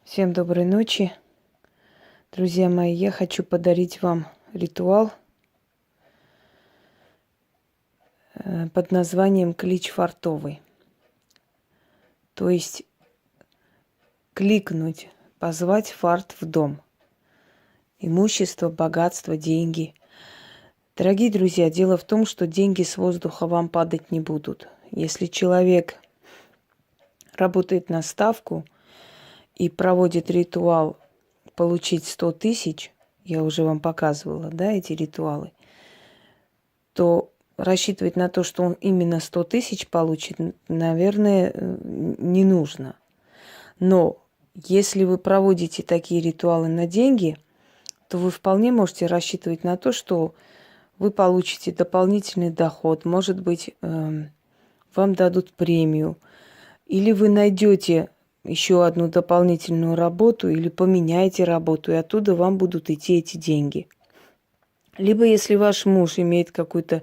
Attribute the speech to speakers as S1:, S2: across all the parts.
S1: Всем доброй ночи, друзья мои. Я хочу подарить вам ритуал под названием «Клич фартовый». То есть кликнуть, позвать фарт в дом. Имущество, богатство, деньги. Дорогие друзья, дело в том, что деньги с воздуха вам падать не будут. Если человек работает на ставку и проводит ритуал получить 100 тысяч, я уже вам показывала, да, эти ритуалы, то рассчитывать на то, что он именно 100 тысяч получит, наверное, не нужно. Но если вы проводите такие ритуалы на деньги, то вы вполне можете рассчитывать на то, что вы получите дополнительный доход. Может быть, вам дадут премию. Или вы найдете еще одну дополнительную работу, или поменяете работу, и оттуда вам будут идти эти деньги. Либо если ваш муж имеет какую-то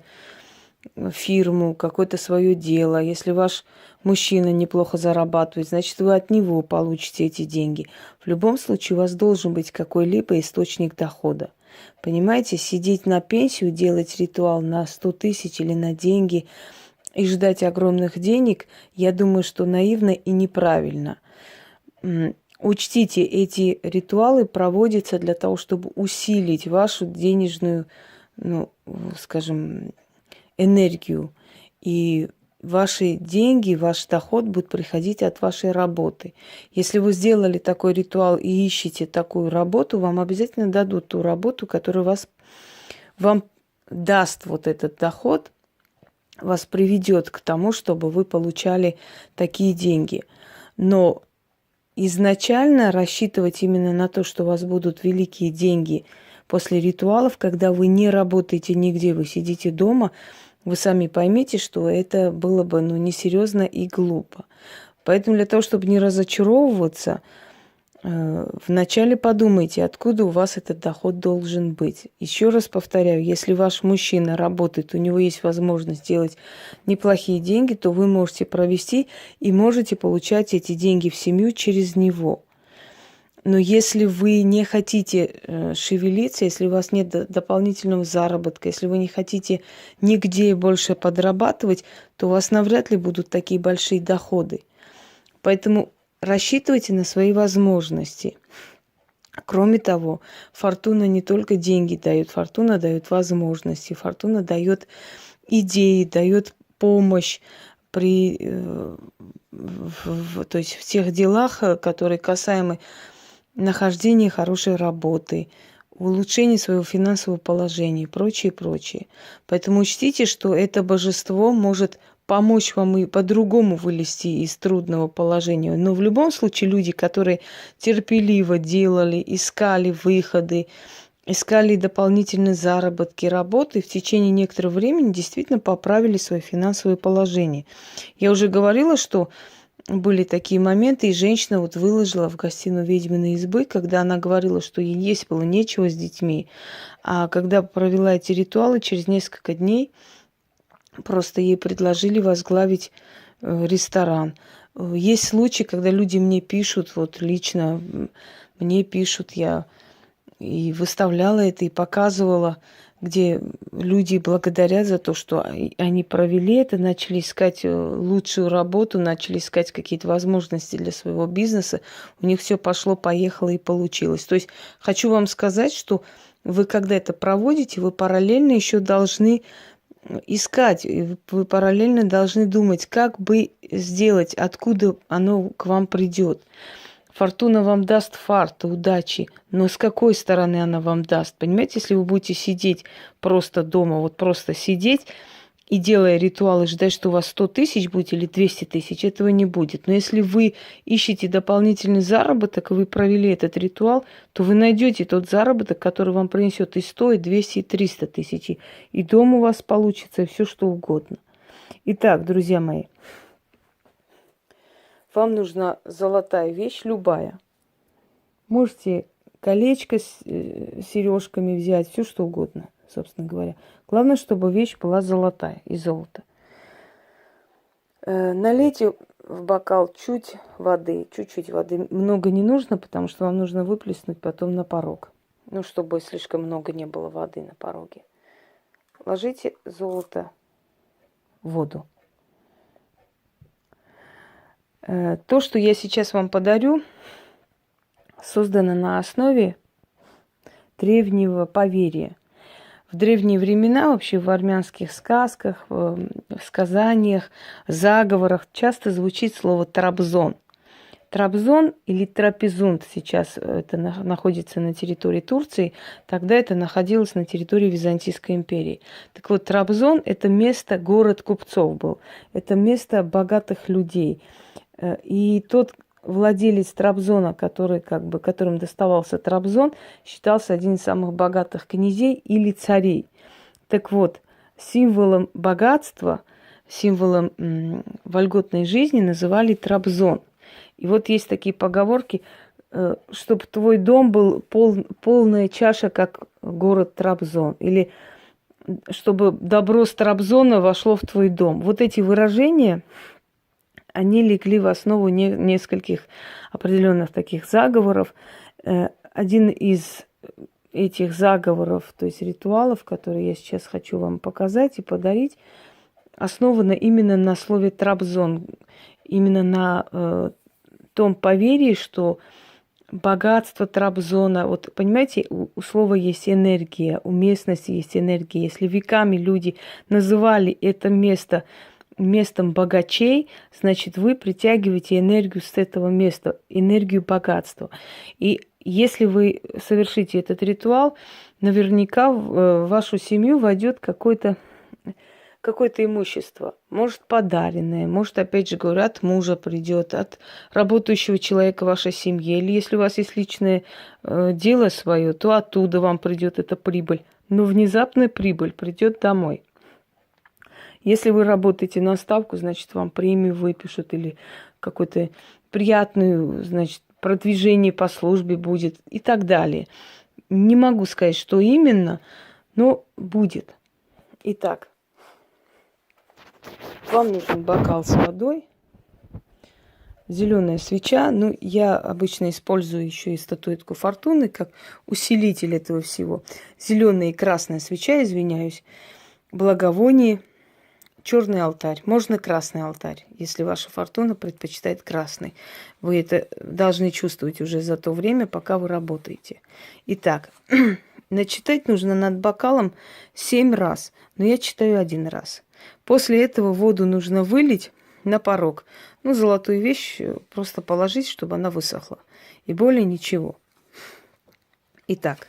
S1: фирму, какое-то свое дело, если ваш мужчина неплохо зарабатывает, значит, вы от него получите эти деньги. В любом случае у вас должен быть какой-либо источник дохода. Понимаете, сидеть на пенсию, делать ритуал на 100 тысяч или на деньги и ждать огромных денег, я думаю, что наивно и неправильно. Учтите, эти ритуалы проводятся для того, чтобы усилить вашу денежную, скажем, энергию. И ваши деньги, ваш доход будет приходить от вашей работы. Если вы сделали такой ритуал и ищете такую работу, вам обязательно дадут ту работу, которая вам даст вот этот доход, вас приведет к тому, чтобы вы получали такие деньги. Но изначально рассчитывать именно на то, что у вас будут великие деньги после ритуалов, когда вы не работаете нигде, вы сидите дома, вы сами поймите, что это было бы несерьезно и глупо. Поэтому для того, чтобы не разочаровываться, вначале подумайте, откуда у вас этот доход должен быть. Еще раз повторяю, если ваш мужчина работает, у него есть возможность делать неплохие деньги, то вы можете провести и можете получать эти деньги в семью через него. Но если вы не хотите шевелиться, если у вас нет дополнительного заработка, если вы не хотите нигде больше подрабатывать, то у вас навряд ли будут такие большие доходы. Поэтому рассчитывайте на свои возможности. Кроме того, фортуна не только деньги дает, фортуна дает возможности, фортуна дает идеи, дает помощь при, то есть в тех делах, которые касаемы нахождения хорошей работы, улучшения своего финансового положения и прочее, прочее. Поэтому учтите, что это божество может помочь вам и по-другому вылезти из трудного положения. Но в любом случае люди, которые терпеливо делали, искали выходы, искали дополнительные заработки, работы, в течение некоторого времени действительно поправили свое финансовое положение. Я уже говорила, что были такие моменты, и женщина вот выложила в гостиную ведьминой избы, когда она говорила, что ей есть было нечего с детьми. А когда провела эти ритуалы, через несколько дней просто ей предложили возглавить ресторан. Есть случаи, когда люди мне пишут, вот лично мне пишут, я и выставляла это, и показывала, где люди благодарят за то, что они провели это, начали искать лучшую работу, начали искать какие-то возможности для своего бизнеса. У них все пошло, поехало и получилось. То есть хочу вам сказать, что вы, когда это проводите, вы параллельно еще должны искать, вы параллельно должны думать, как бы сделать, откуда оно к вам придет. Фортуна вам даст фарт, удачи, но с какой стороны она вам даст? Понимаете, если вы будете сидеть просто дома, вот просто сидеть и делая ритуалы, ждать, что у вас 100 тысяч будет или 200 тысяч, этого не будет. Но если вы ищете дополнительный заработок, и вы провели этот ритуал, то вы найдете тот заработок, который вам принесет и 100, и 200, и 300 тысяч. И дом у вас получится, и все что угодно. Итак, друзья мои, вам нужна золотая вещь, любая. Можете колечко с сережками взять, все что угодно, собственно говоря. Главное, чтобы вещь была золотая, из золота. Налейте в бокал чуть-чуть воды. Много не нужно, потому что вам нужно выплеснуть потом на порог. Ну, чтобы слишком много не было воды на пороге. Ложите золото в воду. То, что я сейчас вам подарю, создано на основе древнего поверья. В древние времена, вообще в армянских сказках, в сказаниях, заговорах часто звучит слово «трабзон». Трабзон или Трапезунд сейчас это находится на территории Турции, тогда это находилось на территории Византийской империи. Так вот, Трабзон – это место, город купцов был, это место богатых людей. И тот владелец Трабзона, которым доставался Трабзон, считался одним из самых богатых князей или царей. Так вот, символом богатства, символом вольготной жизни называли Трабзон. И вот есть такие поговорки, чтобы твой дом был полная чаша, как город Трабзон. Или чтобы добро с Трабзона вошло в твой дом. Вот эти выражения, они легли в основу нескольких определенных таких заговоров. Один из этих заговоров, то есть ритуалов, которые я сейчас хочу вам показать и подарить, основано именно на слове «трабзон», именно на том поверье, что богатство Трабзона, вот понимаете, у слова есть энергия, у местности есть энергия. Если веками люди называли это место местом богачей, значит, вы притягиваете энергию с этого места, энергию богатства. И если вы совершите этот ритуал, наверняка в вашу семью войдет какое-то имущество. Может, подаренное, может, опять же говорю, от мужа придет, от работающего человека в вашей семье. Или если у вас есть личное дело свое, то оттуда вам придет эта прибыль. Но внезапная прибыль придет домой. Если вы работаете на ставку, значит, вам премию выпишут или какое-то приятное, значит, продвижение по службе будет и так далее. Не могу сказать, что именно, но будет. Итак, вам нужен бокал с водой, зеленая свеча. Ну, я обычно использую еще и статуэтку фортуны как усилитель этого всего. Зеленая и красная свеча, извиняюсь, благовоние, черный алтарь. Можно красный алтарь, если ваша фортуна предпочитает красный. Вы это должны чувствовать уже за то время, пока вы работаете. Итак, начитать нужно над бокалом 7 раз, но я читаю 1 раз. После этого воду нужно вылить на порог. Ну, золотую вещь просто положить, чтобы она высохла. И более ничего. Итак,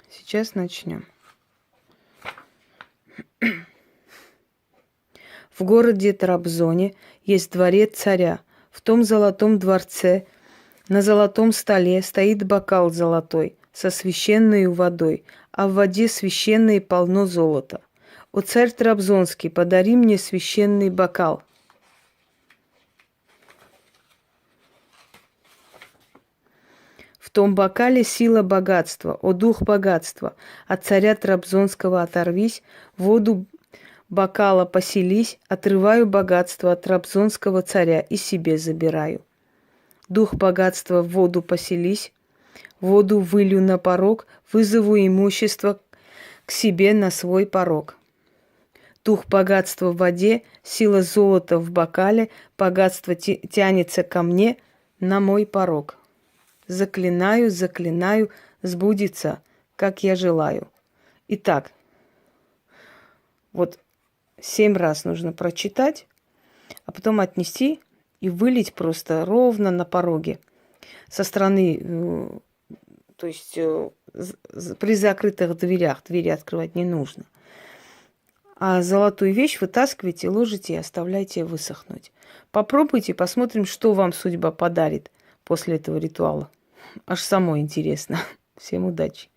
S1: сейчас начнем. В городе Трабзоне есть дворец царя. В том золотом дворце на золотом столе стоит бокал золотой со священной водой, а в воде священной полно золота. О царь Трабзонский, подари мне священный бокал. В том бокале сила богатства, о дух богатства, от царя Трабзонского оторвись, воду бокала поселись, отрываю богатство от Трабзонского царя и себе забираю. Дух богатства в воду поселись, воду вылью на порог, вызову имущество к себе на свой порог. Дух богатства в воде, сила золота в бокале, богатство тянется ко мне на мой порог. Заклинаю, заклинаю, сбудется, как я желаю. Итак, вот 7 раз нужно прочитать, а потом отнести и вылить просто ровно на пороге. Со стороны, то есть при закрытых дверях, двери открывать не нужно. А золотую вещь вытаскивайте, ложите и оставляйте высохнуть. Попробуйте, посмотрим, что вам судьба подарит после этого ритуала. Аж самой интересно. Всем удачи!